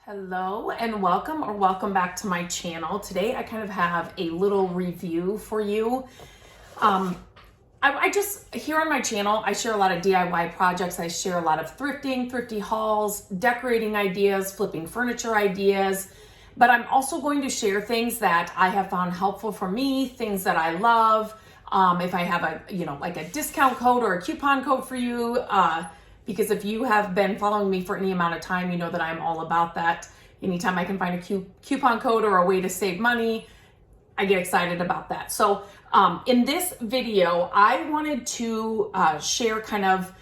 Hello and welcome back to my channel. Today I kind of have a little review for you. I just, here on my channel, I share a lot of DIY projects. I share a lot of thrifty hauls, decorating ideas, flipping furniture ideas, but I'm also going to share things that I have found helpful for me, things that I love. If I have like a discount code or a coupon code for you, because if you have been following me for any amount of time, you know that I'm all about that. Anytime I can find a coupon code or a way to save money, I get excited about that. So in this video, I wanted to share kind of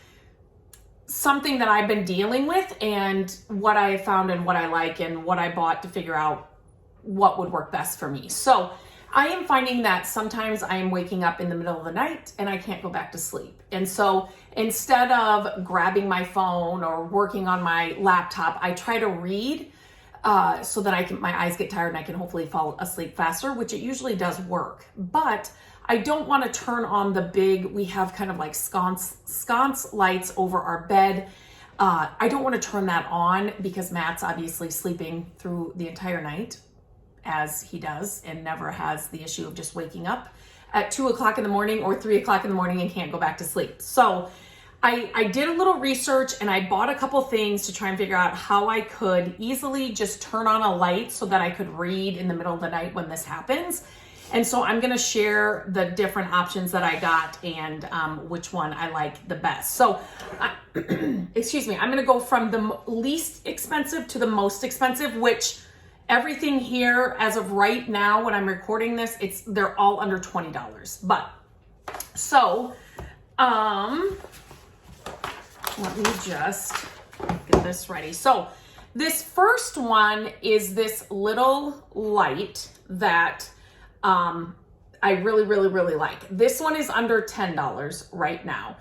something that I've been dealing with and what I found and what I like and what I bought to figure out what would work best for me. So I am finding that sometimes I am waking up in the middle of the night and I can't go back to sleep. And so instead of grabbing my phone or working on my laptop, I try to read so that my eyes get tired and I can hopefully fall asleep faster, which it usually does work. But I don't want to turn on we have kind of like sconce lights over our bed. I don't want to turn that on because Matt's obviously sleeping through the entire night, as he does, and never has the issue of just waking up at 2 o'clock in the morning or 3 o'clock in the morning and can't go back to sleep. So I did a little research and I bought a couple things to try and figure out how I could easily just turn on a light so that I could read in the middle of the night when this happens. And so I'm going to share the different options that I got and which one I like the best. So, excuse me, I'm going to go from the least expensive to the most expensive, which everything here as of right now when I'm recording this, they're all under $20. But so let me just get this ready. So this first one is this little light that I really like. This one is under $10 right now.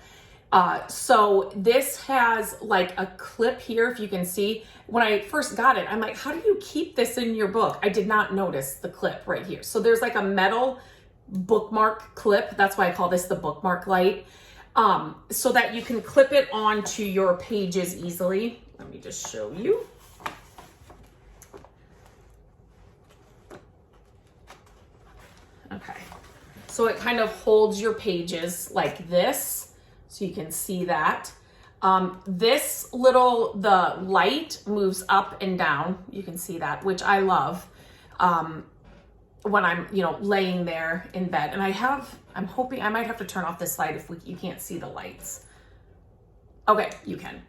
So this has like a clip here, if you can see. When I first got it, I'm like, how do you keep this in your book? I did not notice the clip right here. So there's like a metal bookmark clip. That's why I call this the bookmark light. So that you can clip it onto your pages easily. Let me just show you. Okay. So it kind of holds your pages like this. So you can see that. The light moves up and down. You can see that, which I love, when I'm, laying there in bed. And I'm hoping I might have to turn off this light if you can't see the lights. Okay, you can.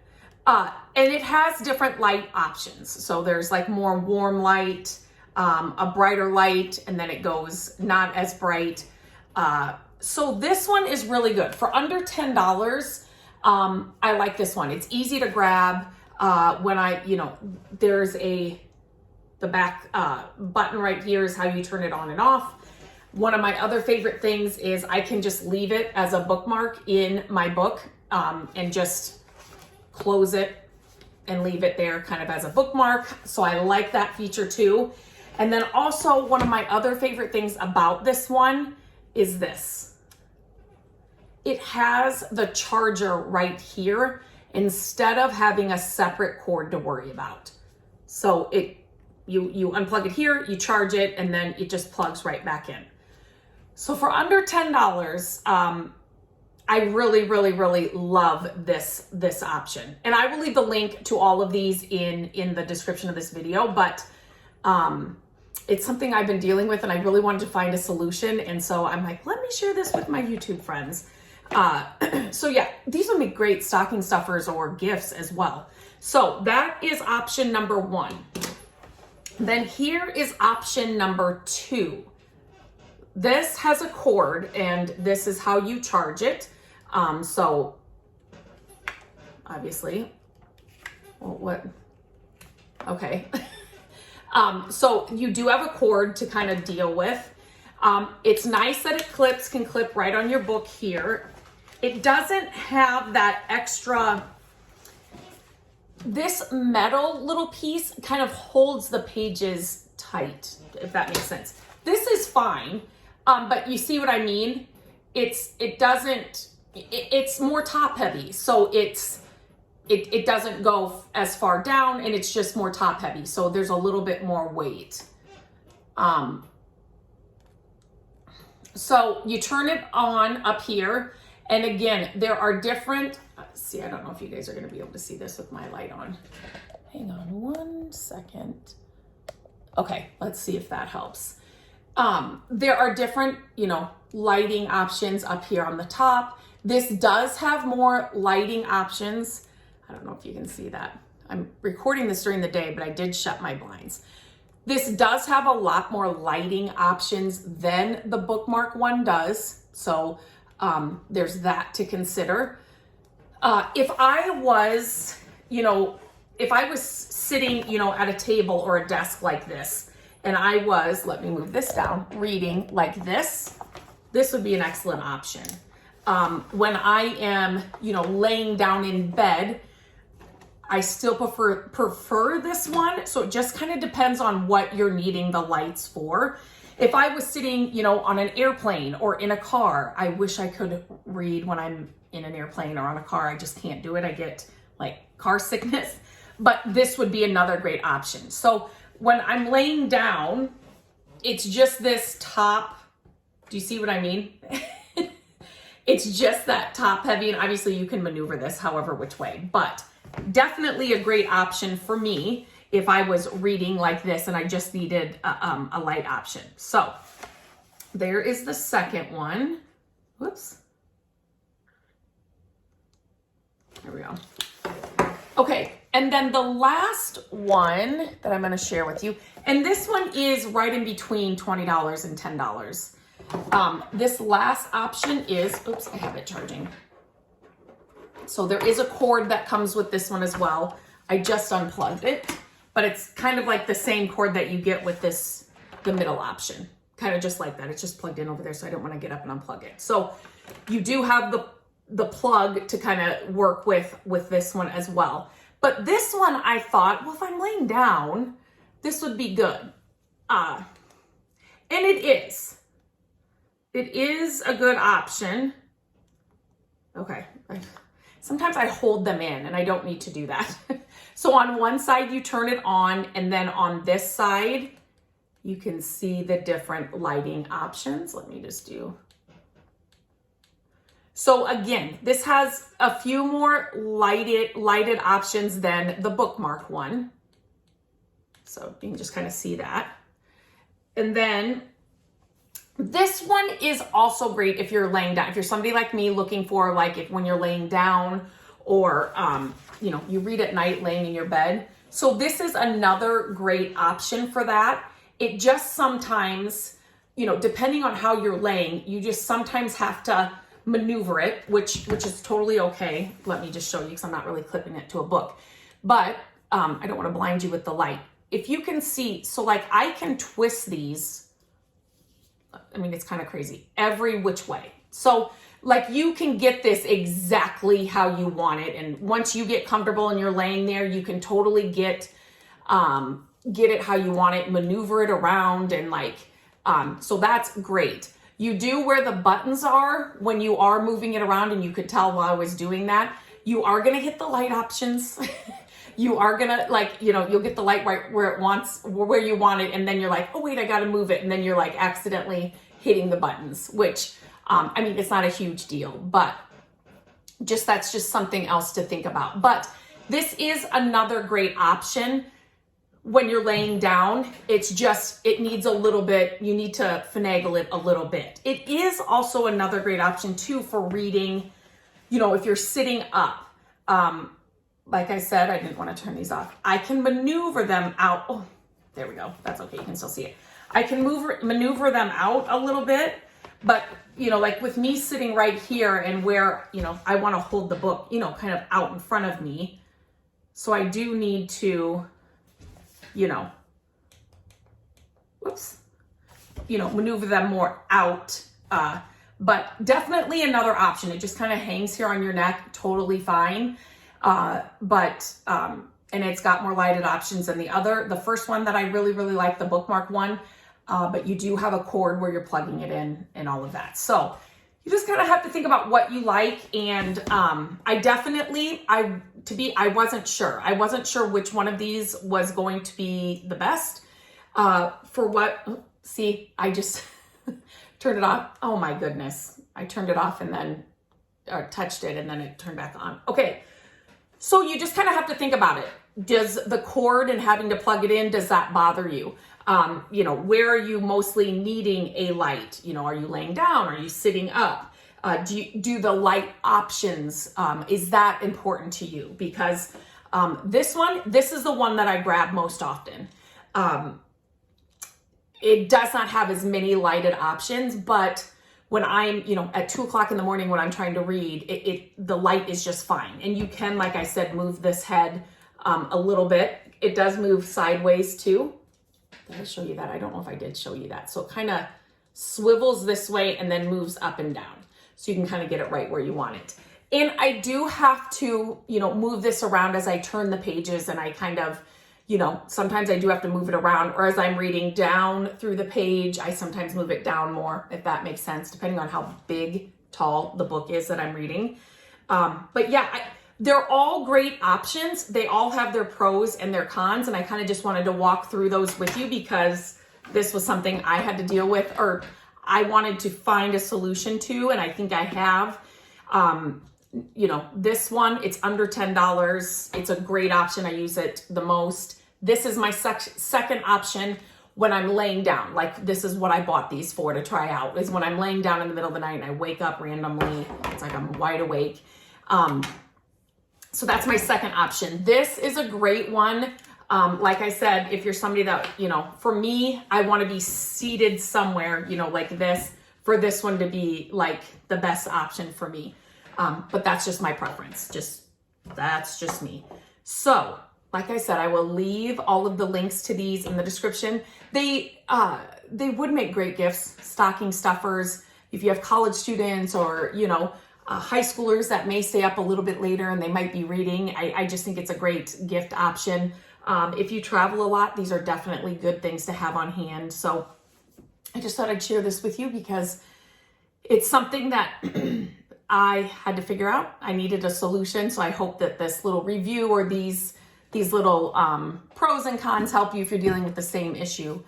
And it has different light options. So there's like more warm light, a brighter light, and then it goes not as bright. So this one is really good. For under $10, I like this one. It's easy to grab. There's the back button right here is how you turn it on and off. One of my other favorite things is I can just leave it as a bookmark in my book and just close it and leave it there kind of as a bookmark. So I like that feature too. And then also one of my other favorite things about this one is this. It has the charger right here instead of having a separate cord to worry about. So you unplug it here, you charge it, and then it just plugs right back in. So for under $10, I really love this option. And I will leave the link to all of these in the description of this video, but it's something I've been dealing with and I really wanted to find a solution. And so I'm like, let me share this with my YouTube friends. So yeah, these would make great stocking stuffers or gifts as well. So that is option number one. Then here is option number two. This has a cord and this is how you charge it. So obviously, okay. So you do have a cord to kind of deal with. It's nice that it can clip right on your book here. It doesn't have that extra, this metal little piece kind of holds the pages tight, if that makes sense. This is fine, but you see what I mean? It's more top heavy. So it doesn't go as far down, and it's just more top heavy. So there's a little bit more weight. So you turn it on up here. And again, there are different, see, I don't know if you guys are going to be able to see this with my light on. Hang on one second. Okay, let's see if that helps. There are different, lighting options up here on the top. This does have more lighting options. I don't know if you can see that. I'm recording this during the day, but I did shut my blinds. This does have a lot more lighting options than the Bookmark one does. So there's that to consider. If I was sitting, at a table or a desk like this, and I was, let me move this down, reading like this would be an excellent option. When I am, laying down in bed, I still prefer this one. So it just kind of depends on what you're needing the lights for. If I was sitting, on an airplane or in a car, I wish I could read when I'm in an airplane or on a car. I just can't do it. I get car sickness, but this would be another great option. So when I'm laying down, it's just this top. Do you see what I mean? It's just that top heavy, and obviously you can maneuver this however which way, but definitely a great option for me if I was reading like this and I just needed a light option. So there is the second one. Whoops. There we go. Okay, and then the last one that I'm gonna share with you, and this one is right in between $20 and $10. This last option is, oops, I have it charging. So there is a cord that comes with this one as well. I just unplugged it, but it's kind of like the same cord that you get with the middle option. Kind of just like that. It's just plugged in over there, so I don't want to get up and unplug it. So you do have the plug to kind of work with this one as well. But this one I thought, well, if I'm laying down, this would be good. And it is. It is a good option. Okay. Sometimes I hold them in and I don't need to do that. So on one side, you turn it on, and then on this side, you can see the different lighting options. Let me just do. So again, this has a few more lighted options than the Bookmark one. So you can just kind of see that. And then this one is also great if you're laying down. If you're somebody like me looking for when you're laying down, or you read at night laying in your bed. So this is another great option for that. It just sometimes, depending on how you're laying, you just sometimes have to maneuver it, which is totally okay. Let me just show you, because I'm not really clipping it to a book. But I don't want to blind you with the light. If you can see, so I can twist these. I mean, it's kind of crazy, every which way. So you can get this exactly how you want it. And once you get comfortable and you're laying there, you can totally get it how you want it, maneuver it around, and so that's great. You do where the buttons are when you are moving it around, and you could tell while I was doing that, you are going to hit the light options. You are going to you'll get the light right where you want it. And then you're like, oh wait, I got to move it. And then you're accidentally hitting the buttons, which, it's not a huge deal, but that's just something else to think about. But this is another great option when you're laying down. It's just, it needs a little bit, you need to finagle it a little bit. It is also another great option too for reading, if you're sitting up. Like I said, I didn't want to turn these off. I can maneuver them out. Oh, there we go. That's okay. You can still see it. I can maneuver them out a little bit, but with me sitting right here and where, I want to hold the book, kind of out in front of me. So I do need to, maneuver them more out. But definitely another option. It just kind of hangs here on your neck, totally fine. And it's got more lighted options than the first one that I really, really like, the Bookmark one. But you do have a cord where you're plugging it in and all of that. So you just kind of have to think about what you like. And I wasn't sure. I wasn't sure which one of these was going to be the best. For what, see, I just turned it off. Oh my goodness. I turned it off and then touched it and then it turned back on. Okay. So you just kind of have to think about it. Does the cord and having to plug it in, does that bother you? Where are you mostly needing a light? Are you laying down? Are you sitting up? Do the light options, is that important to you? Because this is the one that I grab most often. It does not have as many lighted options, but when I'm, at 2:00 in the morning when I'm trying to read, the light is just fine. And you can, like I said, move this head a little bit. It does move sideways too. Did I show you that? I don't know if I did show you that. So it kind of swivels this way and then moves up and down. So you can kind of get it right where you want it. And I do have to, move this around as I turn the pages, and I kind of, sometimes I do have to move it around, or as I'm reading down through the page, I sometimes move it down more, if that makes sense, depending on how big, tall the book is that I'm reading. But yeah, they're all great options. They all have their pros and their cons, and I kind of just wanted to walk through those with you because this was something I had to deal with, or I wanted to find a solution to, and I think I have. This one, it's under $10. It's a great option. I use it the most. This is my second option when I'm laying down. Like, this is what I bought these for, to try out, is when I'm laying down in the middle of the night and I wake up randomly. It's like I'm wide awake. So that's my second option. This is a great one. Like I said, if you're somebody that, for me, I want to be seated somewhere, like this, for this one to be like the best option for me. But that's just my preference. That's just me. So, like I said, I will leave all of the links to these in the description. They would make great gifts, stocking stuffers. If you have college students or, high schoolers that may stay up a little bit later and they might be reading, I just think it's a great gift option. If you travel a lot, these are definitely good things to have on hand. So I just thought I'd share this with you because it's something that I had to figure out. I needed a solution. So I hope that this little review or these little pros and cons help you if you're dealing with the same issue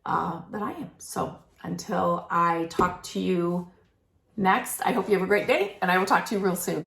that I am. So until I talk to you next, I hope you have a great day, and I will talk to you real soon.